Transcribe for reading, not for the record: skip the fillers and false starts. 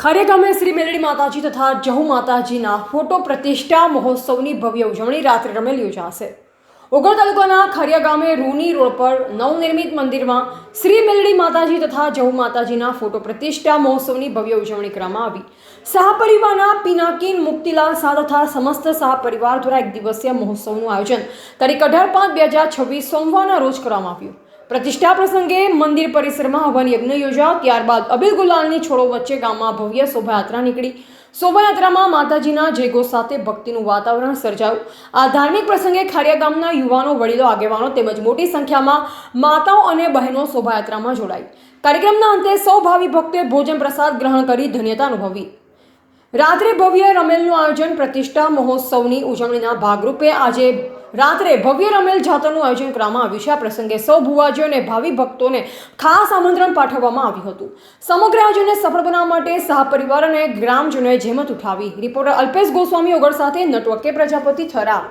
ખારિયા ગામે શ્રી મેલડી માતાજી તથા જહુ માતાજીના ફોટો પ્રતિષ્ઠા મહોત્સવની ભવ્ય ઉજવણી રાત્રે રમેલ યોજાશે। ઓગળ તાલુકાના ખારિયા ગામે રૂની રોડ પર નવનિર્મિત મંદિરમાં શ્રી મેલડી માતાજી તથા જહુ માતાજીના ફોટો પ્રતિષ્ઠા મહોત્સવની ભવ્ય ઉજવણી કરવામાં આવી। સહપરિવારના પિનાકીન મુક્તિલાલ શાહ તથા સમસ્ત સહપરિવાર દ્વારા એક દિવસીય મહોત્સવનું આયોજન તારીખ 18/5/2026 સોમવારના રોજ કરવામાં આવ્યું। प्रतिष्ठा प्रसंगे मंदिर परिसर में हवन यज्ञ योजा। त्यारबाद अबील गुलालनी छोड़ो वच्चे गाम में भव्य शोभायात्रा निकली। शोभायात्रा में माताजीना जयघोष साथे भक्तिनुं वातावरण सर्जायुं। आ धार्मिक प्रसंगे खारिया गामना युवानो, वडीलो, आगेवानो तेमज मोटी संख्या में माताओं और बहनों शोभायात्रा में जोड़ाई। कार्यक्रमना अंते सौ भावी भक्तों भोजन प्रसाद ग्रहण करी धन्यता अनुभवी। रात्रे भव्य रमेलનું आयोजन प्रतिष्ठा महोत्सवની ઉજવણીના ભાગરૂપે આજે રાત્રે ભવ્ય રમેલ જાતરનું આયોજન કરવામાં આવ્યું છે। આ પ્રસંગે સૌ ભુવાજીઓ અને ભાવિ ભક્તોને ખાસ આમંત્રણ પાઠવવામાં આવ્યું હતું। સમગ્ર આયોજનને સફળ બનાવવા માટે સહપરિવાર અને ગ્રામજનોએ જહેમત ઉઠાવી। રિપોર્ટર અલ્પેશ ગોસ્વામી ઓગળ સાથે નેટવર્ક કે પ્રજાપતિ થરા।